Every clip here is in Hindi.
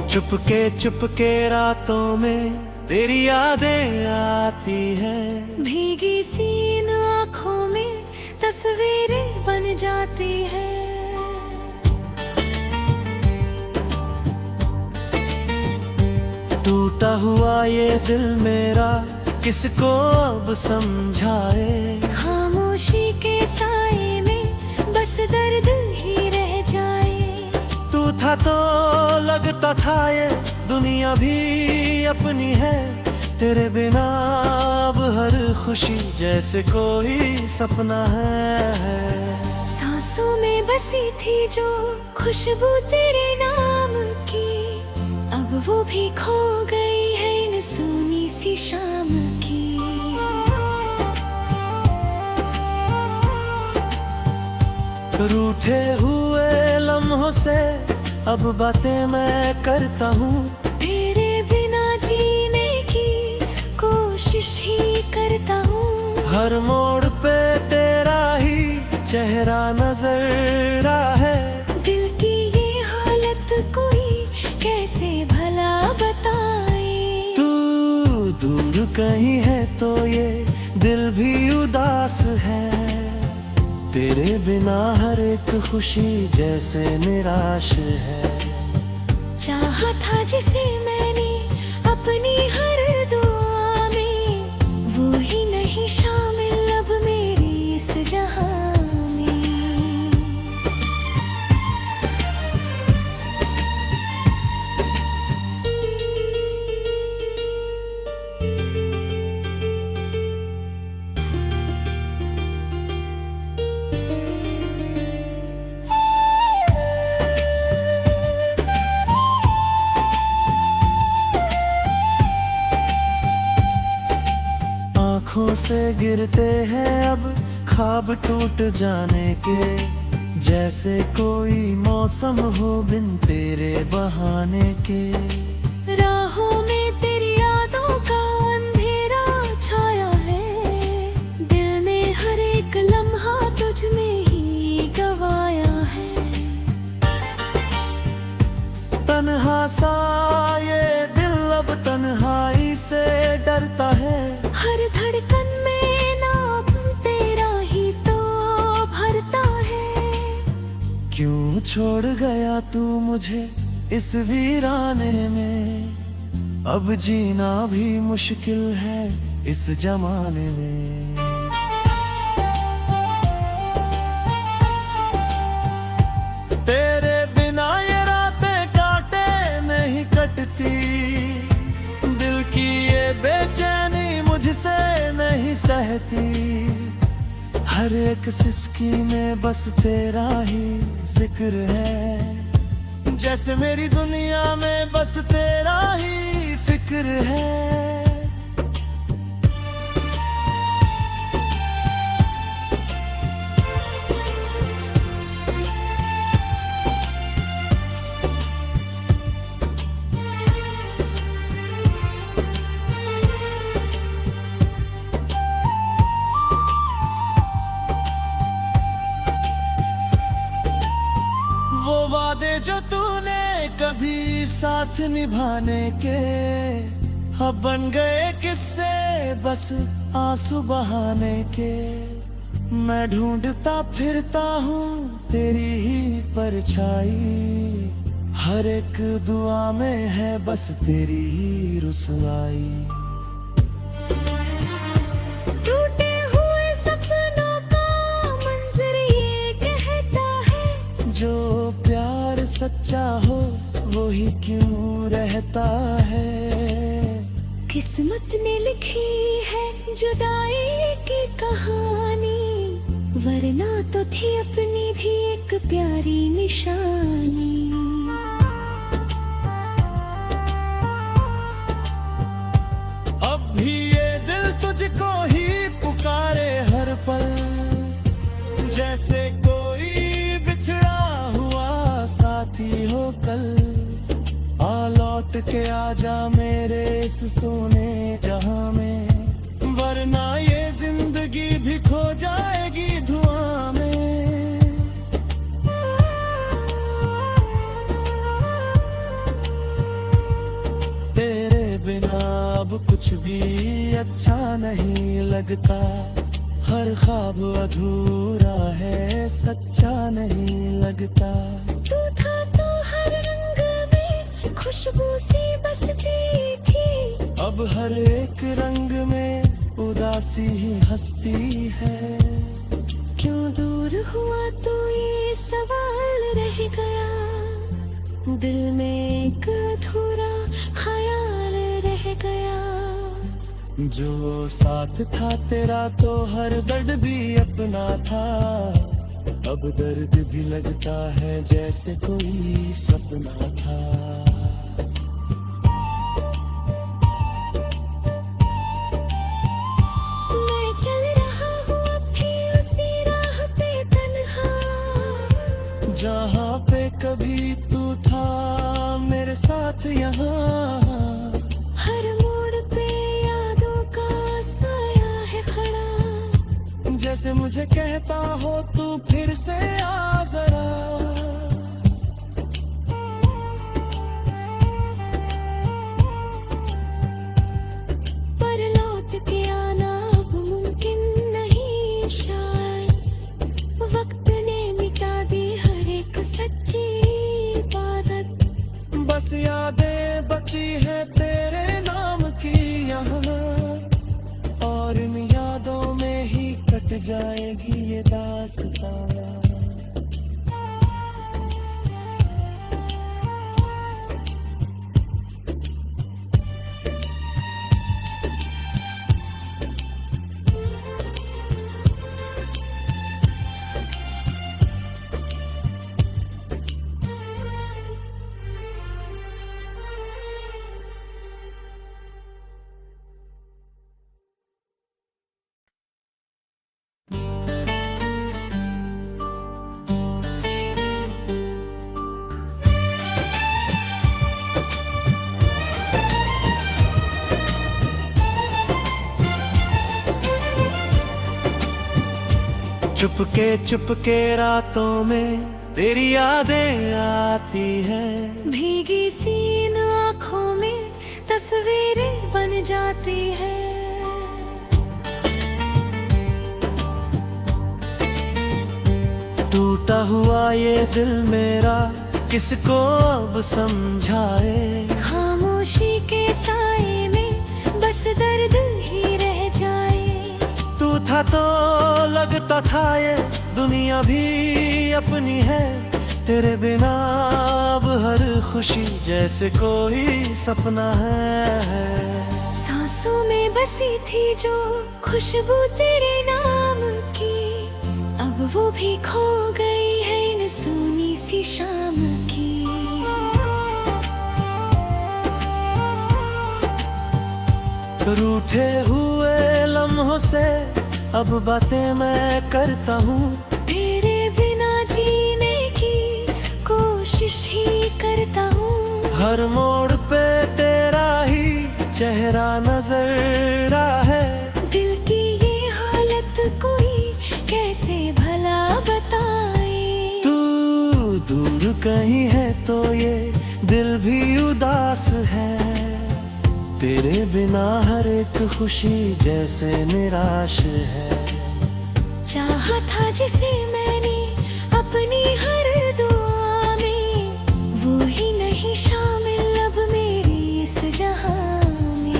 चुपके चुपके रातों में तेरी यादें आती है, भीगी सी इन आँखों में तस्वीरें बन जाती है। टूटा हुआ ये दिल मेरा किसको अब समझाए, खामोशी के साए में बस दर्द ही रह जाए। तू था तो लगता था ये दुनिया भी अपनी है, तेरे बिना अब हर खुशी जैसे कोई सपना है। सांसों में बसी थी जो खुशबू तेरे नाम की, अब वो भी खो गई है इन सूनी सी शाम की। रूठे हुए लम्हों से अब बातें मैं करता हूँ, तेरे बिना जीने की कोशिश ही करता हूँ। हर मोड़ पे तेरा ही चेहरा नजर आ है, दिल की ये हालत कोई कैसे भला बताए। तू दूर कहीं है तो ये दिल भी उदास है, तेरे बिना हर एक खुशी जैसे निराश है। चाहा था जिसे मैंने अपनी हर दुआ में, वो ही नहीं शामिल अब मेरी इस जहां में। आँखों से गिरते हैं अब ख्वाब टूट जाने के, जैसे कोई मौसम हो बिन तेरे बहाने के। राहों में तेरी यादों का अंधेरा छाया है, दिल ने हर एक लम्हा तुझ में ही गवाया है। तन्हा सा ये दिल अब तन्हाई से डरता है, हर धड़कन में नाम तेरा ही तो भरता है। क्यों छोड़ गया तू मुझे इस वीराने में, अब जीना भी मुश्किल है इस जमाने में। तेरे बिना ये रातें काटे नहीं कटती, दिल की ये बेचैनी मुझसे नहीं सहती। हर एक सिसकी में बस तेरा ही जिक्र है, जैसे मेरी दुनिया में बस तेरा ही फिक्र है। वो वादे जो तूने कभी साथ निभाने के, अब बन गए किस्से बस आंसू बहाने के। मैं ढूंढता फिरता हूँ तेरी ही परछाई, हर एक दुआ में है बस तेरी ही रुसवाई। टूटे हुए सपनों का मंजर ये कहता है, जो प्यार सच्चा हो वो ही क्यों रहता है। किस्मत ने लिखी है जुदाई की कहानी, वरना तो थी अपनी भी एक प्यारी निशानी। अब भी ये दिल तुझको ही पुकारे हर पल, जैसे कोई बिछड़ा हुआ साथी हो कल। आ लौट के आजा मेरे इस सोने जहां में, वरना ये जिंदगी भी खो जाएगी धुआं में। कुछ भी अच्छा नहीं लगता। हर ख्वाब अधूरा है, सच्चा नहीं लगता। तू था तो हर रंग में खुशबू सी बसती थी। अब हर एक रंग में उदासी ही हंसती है। क्यों दूर हुआ तो ये सवाल रह गया। दिल में एक अधूरा ख्याल रह गया। जो साथ था तेरा तो हर दर्द भी अपना था। अब दर्द भी लगता है जैसे कोई सपना था। मैं चल रहा हूँ अब भी उसी राह पे तन्हा। जहाँ पे कभी तू था मेरे साथ यहाँ। हर मोड़ पे यादों का साया है खड़ा। जैसे मुझे कहता हो तू फिर से आ जरा। पर लौट के आना अब मुमकिन नहीं शायद। वक्त ने मिटा दी हर एक सच्ची इबादत। बस यादें बची है तेरे नाम की यहाँ। और इन यादों में ही कट जाएगी ये दास्तां। चुपके रातों में तेरी यादें आती है। भीगी सी इन आँखों में तस्वीरें बन जाती है। टूटा हुआ ये दिल मेरा किसको अब समझाए। खामोशी के साए में बस दर्द ही रह जाए। तू था तो लगता था ये दुनिया भी अपनी है। तेरे बिना अब हर खुशी जैसे कोई सपना है। सांसों में बसी थी जो खुशबू तेरे नाम की। अब वो भी खो गई है इन सूनी सी शाम की। रूठे हुए लम्हों से अब बातें मैं करता हूँ। तेरे बिना जीने की कोशिश ही करता हूँ। हर मोड़ पे तेरा ही चेहरा नजर आ है। दिल की ये हालत कोई कैसे भला बताए। तू दूर कहीं है तो ये दिल भी उदास है। तेरे बिना हर एक खुशी जैसे निराश है। चाहा था जिसे मैंने अपनी हर दुआ में, वो ही नहीं शामिल अब मेरी इस जहां में।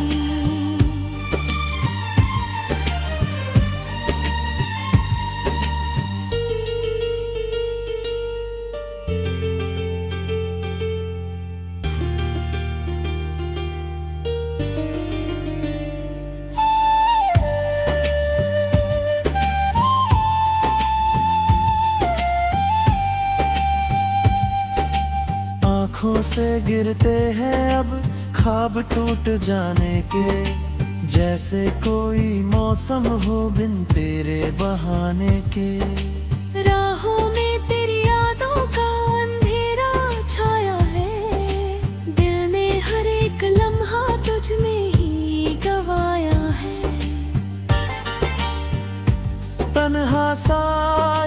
आँखों से गिरते हैं अब ख्वाब टूट जाने के। जैसे कोई मौसम हो बिन तेरे बहाने के। राहों में तेरी यादों का अंधेरा छाया है। दिल ने हर एक लम्हा तुझ में ही गवाया है। तन्हा सा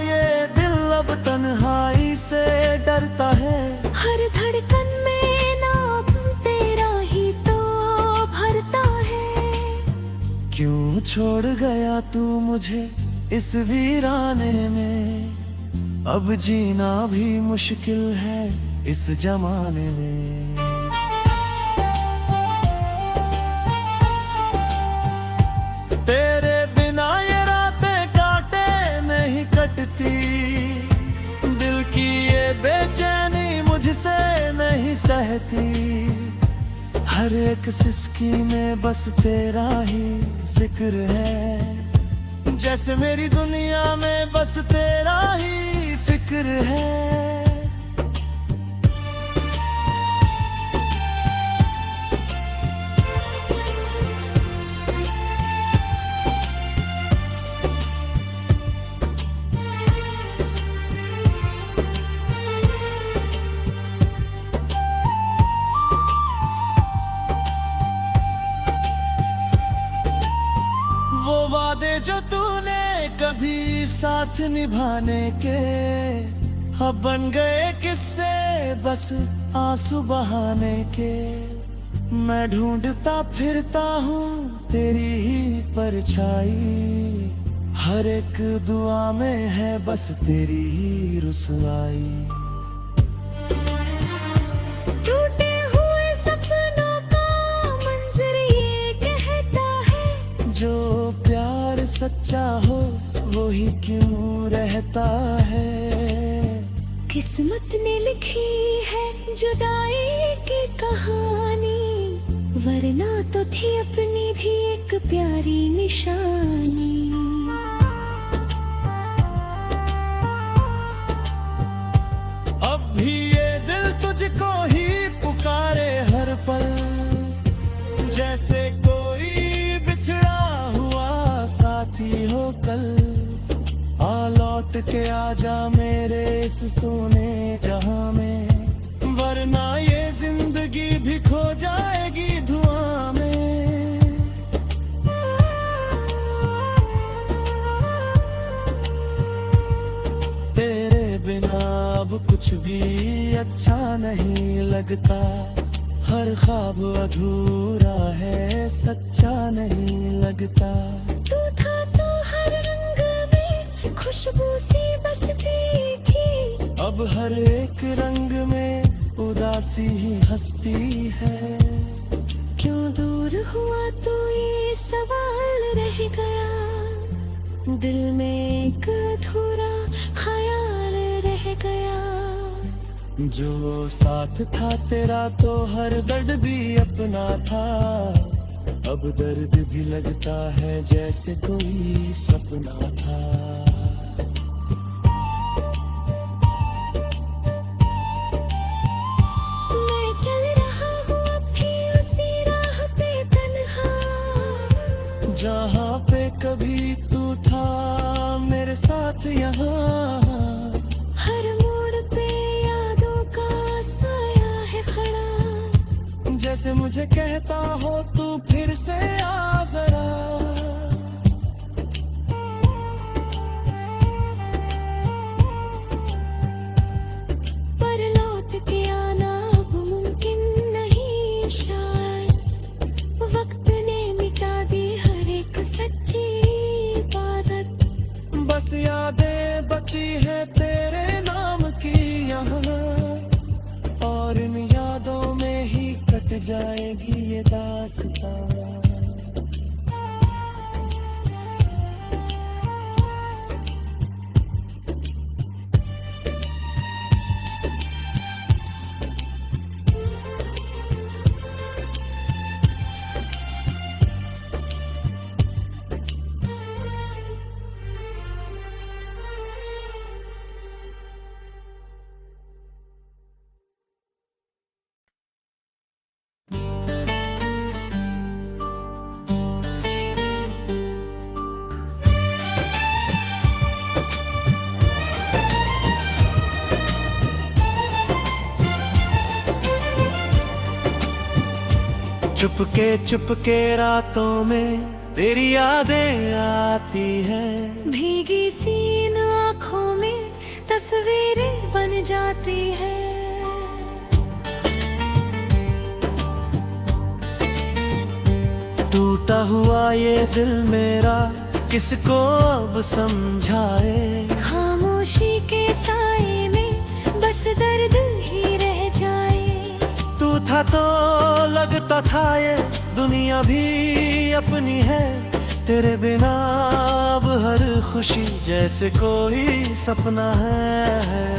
ये दिल अब तन्हाई से डरता है। हर धड़कन में नाम तेरा ही तो भरता है। छोड़ गया तू मुझे इस वीराने में, अब जीना भी मुश्किल है इस जमाने में। तेरे बिना ये रातें काटे नहीं कटती, दिल की ये बेचैनी मुझसे नहीं सहती। हर एक सिसकी में बस तेरा ही जिक्र है, जैसे मेरी दुनिया में बस तेरा ही फिक्र है। वो वादे जो तूने कभी साथ निभाने के, अब बन गए किस्से बस आंसू बहाने के। मैं ढूंढता फिरता हूँ तेरी ही परछाई, हर एक दुआ में है बस तेरी ही रुसवाई। टूटे हुए सपनों का मंजर ये कहता है, जो प्यार सच्चा हो वो ही क्यों रहता है। किस्मत ने लिखी है जुदाई की कहानी, वरना तो थी अपनी भी एक प्यारी निशानी। अब भी ये दिल तुझको ही पुकारे हर पल, जैसे कोई बिछड़ा हुआ साथी हो कल। आ लौट के आजा मेरे इस सोने जहां में, वरना ये जिंदगी भी खो जाएगी धुआं में। तेरे बिना अब कुछ भी अच्छा नहीं लगता, हर ख्वाब अधूरा है सच्चा नहीं लगता। तू था तो हर रंग में खुशबू सी बसती थी, अब हर एक रंग में उदासी ही हंसती है। क्यों दूर हुआ तो ये सवाल रह गया, दिल में एक अधूरा ख्याल रह गया। जो साथ था तेरा तो हर दर्द भी अपना था, अब दर्द भी लगता है जैसे कोई सपना था। मैं चल रहा हूँ अब भी उसी राह पे तन्हा, जहाँ पे कभी तू था मेरे साथ यहाँ। हर मोड़ पे यादों का साया है खड़ा, जैसे मुझे कहता हो तू फिर से आ जरा। पर लौट के आना अब मुमकिन नहीं शायद, वक्त ने मिटा दी हर एक सच्ची इबादत। बस यादें बची है तेरे नाम की यहाँ, और इन यादों में ही कट जाएगी ये दास्तां। चुपके चुपके रातों में तेरी यादें आती हैं, भीगी सी इन आँखों में तस्वीरें बन जाती है। टूट टूटा हुआ ये दिल मेरा किसको अब समझाए। खामोशी के साए में बस दर्द ही रह जाए। तू था तो लगता था ये दुनिया भी अपनी है, तेरे बिना अब हर खुशी जैसे कोई सपना है।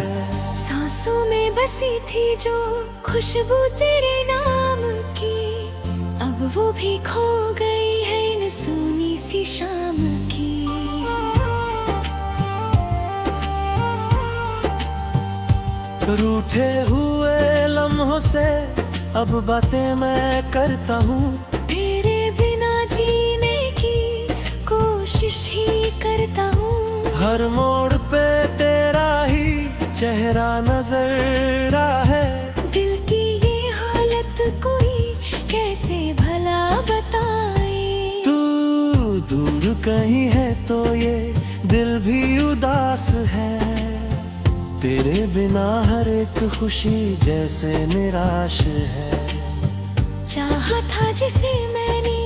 सांसों में बसी थी जो खुशबू तेरे नाम की, अब वो भी खो गई है इन सूनी सी शाम की। रूठे हुए लम्हों से अब बातें मैं करता हूँ, तेरे बिना जीने की कोशिश ही करता हूँ। हर मोड़ पे तेरा ही चेहरा नजर आ है। दिल की ये हालत कोई कैसे भला बताए। तू दूर कहीं है तो ये दिल भी उदास है, तेरे बिना हर एक खुशी जैसे निराश है। चाहा था जिसे मैंने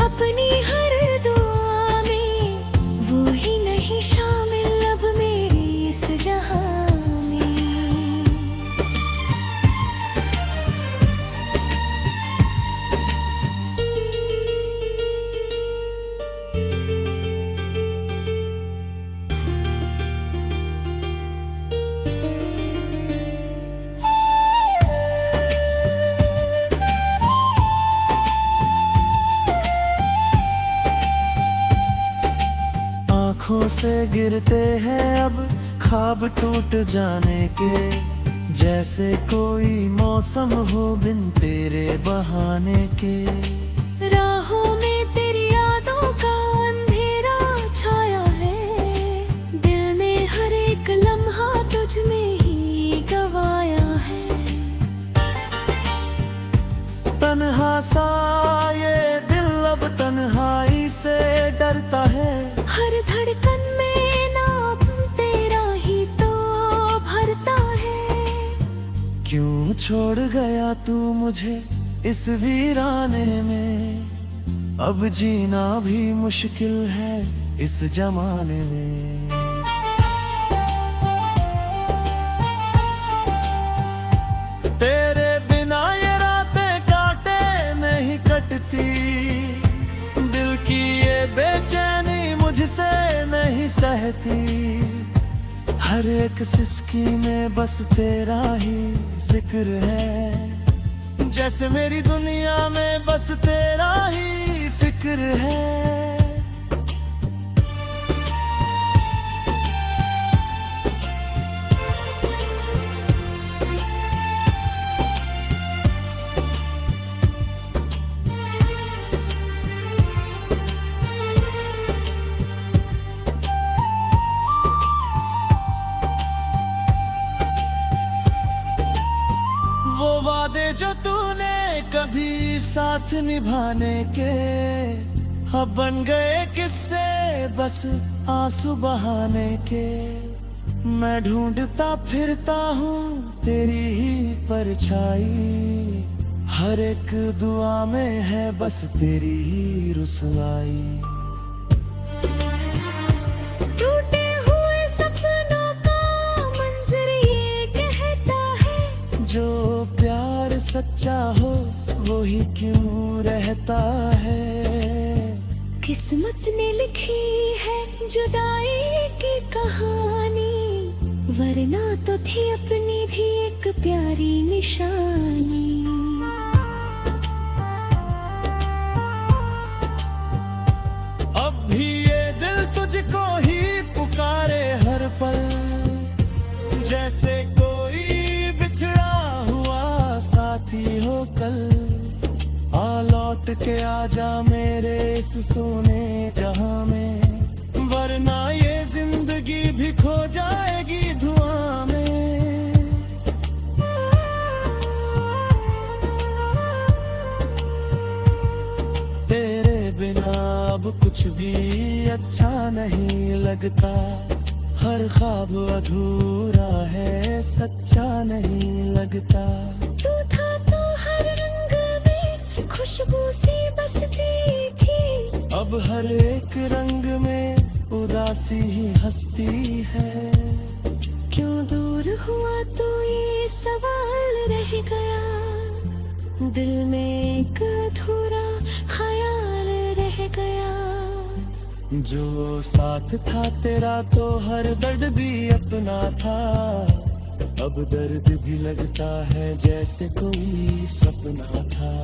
अपनी हर दुआ में, वो ही नहीं शामिल अब मेरी इस जहां में। आँखों से गिरते हैं अब ख्वाब टूट जाने के, जैसे कोई मौसम हो बिन तेरे बहाने के। राहों में तेरी यादों का अंधेरा छाया है, दिल ने हर एक लम्हा तुझ में ही गवाया है। तन्हा सा ये दिल अब तन्हाई से डरता है, हर धड़कन में नाम तेरा ही तो भरता है। क्यों छोड़ गया तू मुझे इस वीराने में, अब जीना भी मुश्किल है इस जमाने में। तेरे बिना ये रातें काटे नहीं कटती, दिल की ये बेचैनी मुझसे नहीं सहती। हर एक सिसकी में बस तेरा ही जिक्र है, जैसे मेरी दुनिया में बस तेरा ही फिक्र है। वो वादे जो तूने कभी साथ निभाने के, अब बन गए किस्से बस आंसू बहाने के। मैं ढूंढता फिरता हूँ तेरी ही परछाई, हर एक दुआ में है बस तेरी ही रुसवाई। टूटे हुए सपनों का मंजर ये कहता है, जो प्यार सच्चा हो वो ही क्यों रहता है। किस्मत ने लिखी है जुदाई की कहानी, वरना तो थी अपनी भी एक प्यारी निशानी। अब भी ये दिल तुझको ही पुकारे हर पल, जैसे कोई बिछड़ा हुआ साथी हो कल। आ लौट के आजा मेरे इस सोने जहां में, वरना ये जिंदगी भी खो जाएगी धुआं में। तेरे बिना अब कुछ भी अच्छा नहीं लगता, हर ख्वाब अधूरा है सच्चा नहीं लगता। तू था तो हर रंग में खुशबू सी बसती थी, अब हर एक रंग में उदासी ही हंसती है। क्यों दूर हुआ तो ये सवाल रह गया, दिल में एक अधूरा ख्याल रह गया। जो साथ था तेरा तो हर दर्द भी अपना था, अब दर्द भी लगता है जैसे कोई सपना था।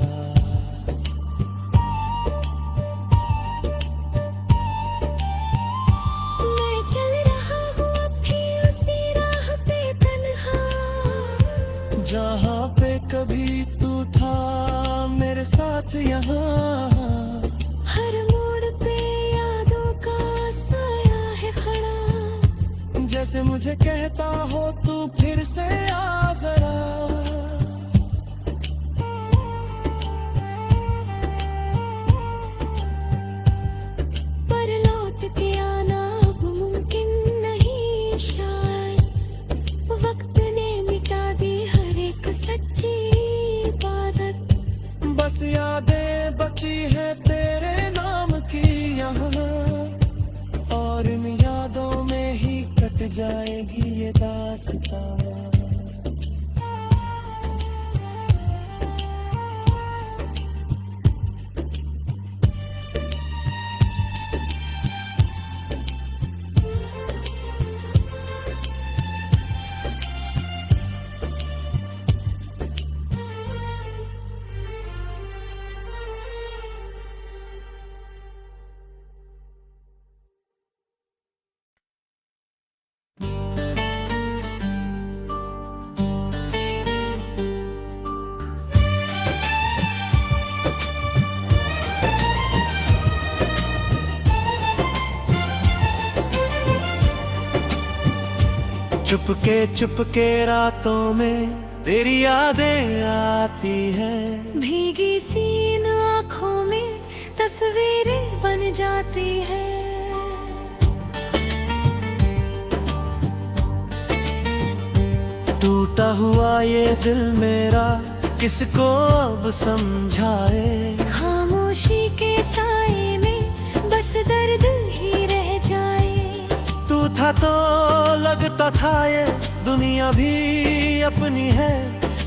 मैं चल रहा हूँ अब भी उसी राह पे तन्हा, जहाँ पे कभी तू था मेरे साथ यहाँ। हर मोड़ पे यादों का साया है खड़ा, जैसे मुझे कहता हो तू फिर से आ जरा। पर लौट के आना अब मुमकिन नहीं शायद, वक्त ने मिटा दी हर एक सच्ची इबादत। बस यादें बची है तेरे नाम की यहाँ, और इन यादों में ही कट जाएगी ये दास्तां। चुपके रातों में तेरी यादें आती है, भीगी सी इन आँखों में तस्वीरें बन जाती है। टूटा हुआ ये दिल मेरा किसको अब समझाए। खामोशी के साए में बस दर्द ही रह जाए। तू था तो लगता था ये दुनिया भी अपनी है,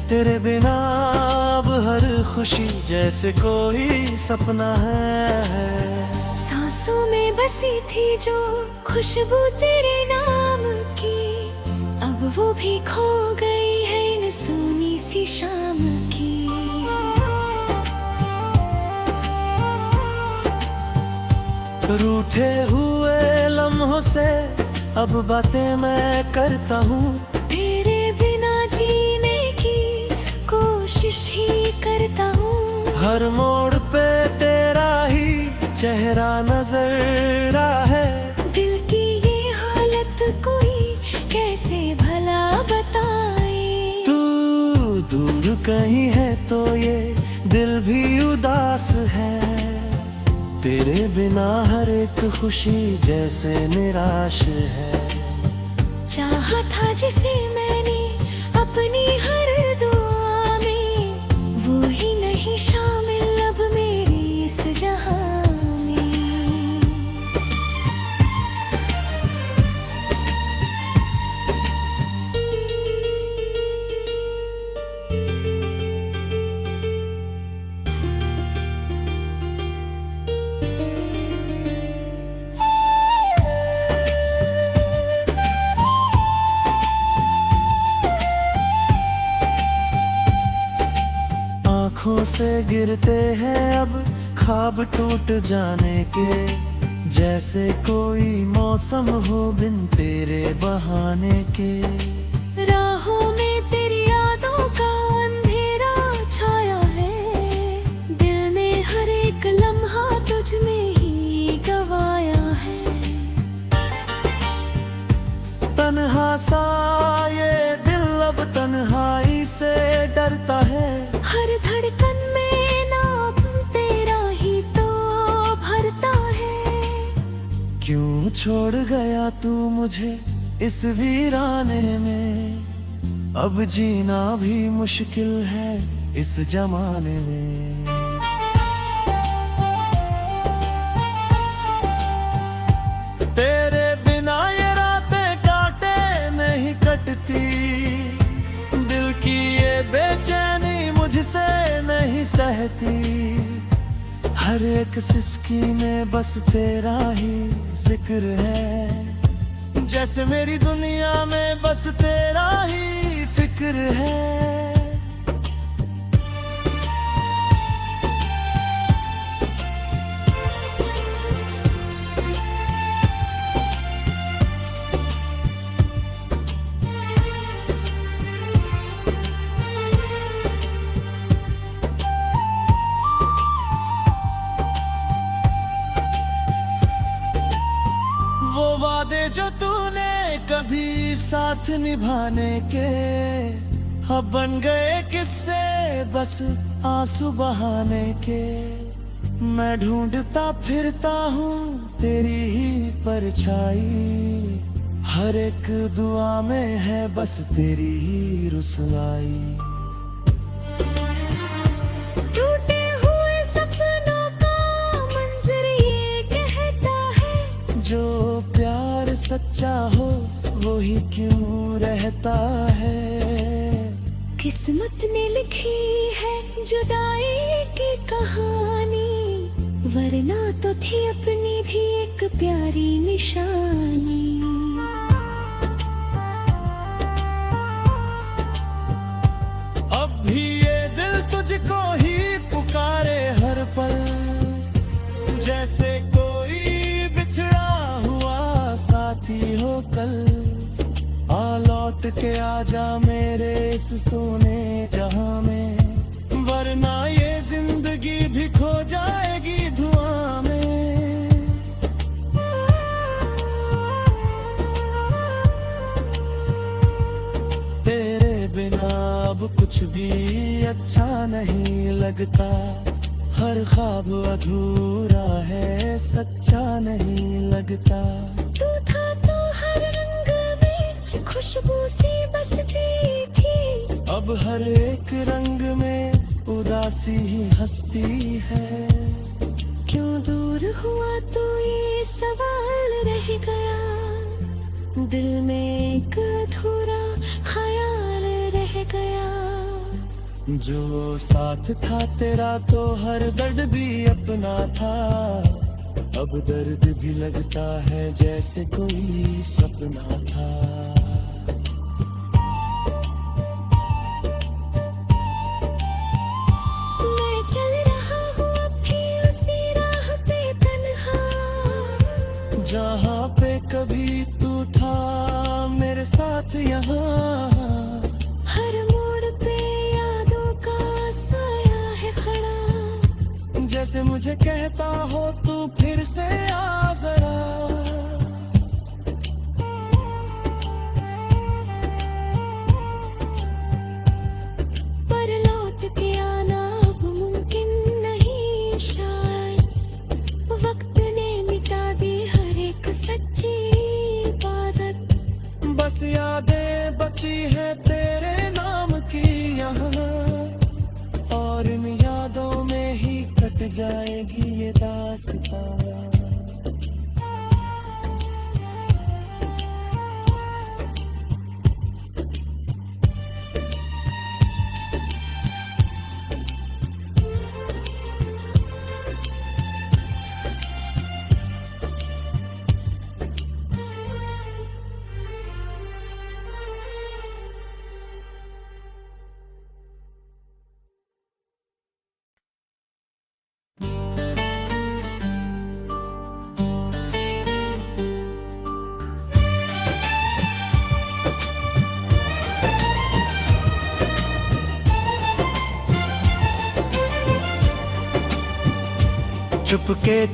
तेरे बिना अब हर खुशी जैसे कोई सपना है। सांसों में बसी थी जो खुशबू तेरे नाम की, अब वो भी खो गई है इन सूनी सी शाम की। रूठे हुए लम्हों से अब बातें मैं करता हूँ, तेरे बिना जीने की कोशिश ही करता हूँ। हर मोड़ पे तेरा ही चेहरा नजर आ है। दिल की ये हालत कोई कैसे भला बताए। तू दूर कहीं है तो ये दिल भी उदास है, तेरे बिना हर एक खुशी जैसे निराश है। चाहा था जिसे मैंने अपनी हर दुआ में, वो ही नहीं शामिल अब मेरी इस जहां में। आँखों से गिरते हैं अब ख्वाब टूट जाने के, जैसे कोई मौसम हो बिन तेरे बहाने के। राहों में तेरी यादों का अंधेरा छाया है, दिल ने हर एक लम्हा तुझ में ही गवाया है। तन्हा सा ये दिल अब तन्हाई से डरता है, हर धड़कन में नाम तेरा ही तो भरता है। क्यों छोड़ गया तू मुझे इस वीराने में, अब जीना भी मुश्किल है इस जमाने में। तुझसे नहीं सहती, हर एक सिसकी में बस तेरा ही जिक्र है। जैसे मेरी दुनिया में बस तेरा ही फिक्र है। वो वादे जो तूने कभी साथ निभाने के, अब बन गए किस्से बस आंसू बहाने के। मैं ढूंढता फिरता हूँ तेरी ही परछाई, हर एक दुआ में है बस तेरी ही रुसवाई। टूटे हुए सपनों का मंजर ये कहता है, जो प्यार सच्चा हो वो ही क्यों रहता है। किस्मत ने लिखी है जुदाई की कहानी, वरना तो थी अपनी भी एक प्यारी निशानी। अब भी ये दिल तुझको ही पुकारे हर पल, जैसे कोई बिछड़ा हुआ साथी हो कल। आ लौट के आजा मेरे इस सोने जहां में, वरना ये जिंदगी भी खो जाएगी धुआं में। तेरे बिना अब कुछ भी अच्छा नहीं लगता, हर ख्वाब अधूरा है सच्चा नहीं लगता। तू था तो हर रंग में खुशबू सी बसती थी, अब हर एक रंग में उदासी ही हंसती है। क्यों दूर हुआ तू ये सवाल रह गया, दिल में एक अधूरा ख्याल रह गया। जो साथ था तेरा तो हर दर्द भी अपना था, अब दर्द भी लगता है जैसे कोई सपना था। मैं चल रहा हूँ अब भी उसी राह पे तन्हा, जहाँ पे कभी तू था मेरे साथ यहाँ। हर मोड़ पे यादों का साया है खड़ा, जैसे मुझे कहता हो तू फिर से आ जरा। पर लौट के आना अब मुमकिन नहीं शायद, वक्त ने मिटा दी हर एक सच्ची इबादत। बस यादें बची है तेरे नाम की यहाँ, और इन यादों में ही कट जाएगी ये दास्तां।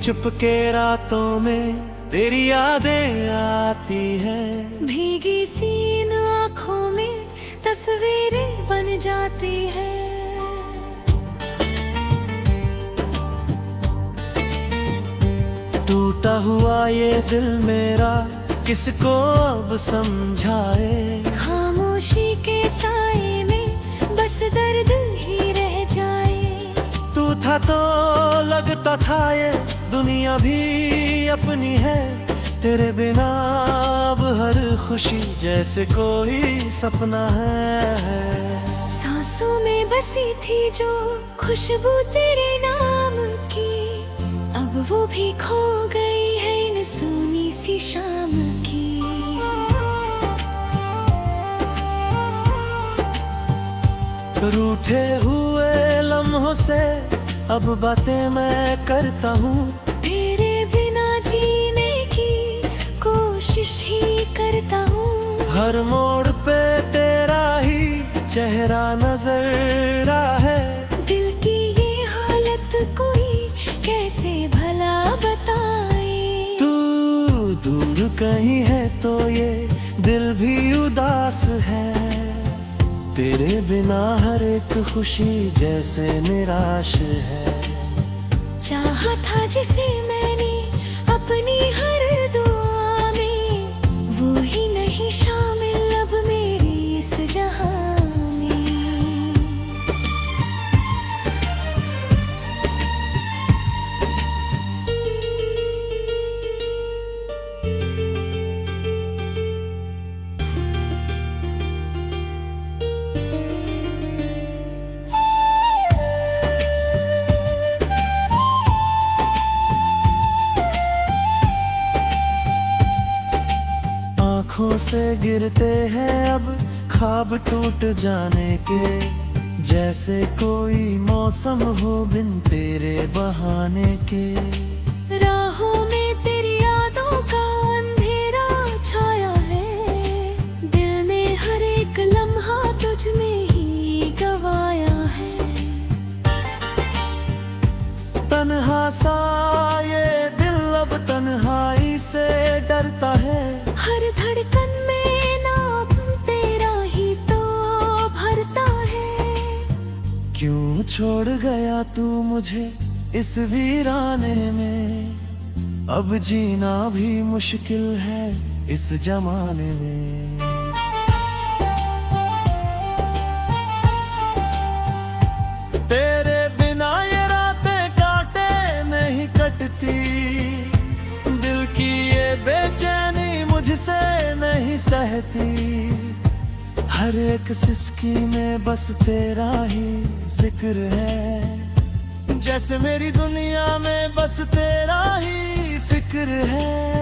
चुपके रातों में तेरी यादें आती है, भीगी सी इन आँखों में तस्वीरें बन जाती है। टूटा हुआ ये दिल मेरा किसको अब समझाए। खामोशी के साए में बस दर्द ही रह जाए। तू था तो लगता था ये दुनिया भी अपनी है, तेरे बिना अब हर खुशी जैसे कोई सपना है। सांसों में बसी थी जो खुशबू तेरे नाम की, अब वो भी खो गई है इन सूनी सी शाम की। रूठे हुए लम्हों से अब बातें मैं करता हूँ, तेरे बिना जीने की कोशिश ही करता हूँ। हर मोड़ पे तेरा ही चेहरा नजर आ है, दिल की ये हालत कोई कैसे भला बताए। तू दूर कहीं है तो ये दिल भी उदास है, तेरे बिना हर एक खुशी जैसे निराश है। चाहा था जिसे मैंने अपनी हर दुआ में, वो ही नहीं शामिल अब मेरी इस जहां में। आँखों से गिरते हैं अब ख्वाब टूट जाने के, जैसे कोई मौसम हो बिन तेरे बहाने के। राहों में तेरी यादों का अंधेरा छाया है, दिल ने हर एक लम्हा तुझ में ही गवाया है। तन्हा सा ये दिल अब तन्हाई से डरता है, हर धड़कन में नाम तेरा ही तो भरता है। क्यों छोड़ गया तू मुझे इस वीराने में, अब जीना भी मुश्किल है इस जमाने में। तेरे बिना ये रातें काटे नहीं कटती, दिल की ये बेचैनी मुझसे नहीं सहती। हर एक सिसकी में बस तेरा ही जिक्र है, जैसे मेरी दुनिया में बस तेरा ही फिक्र है।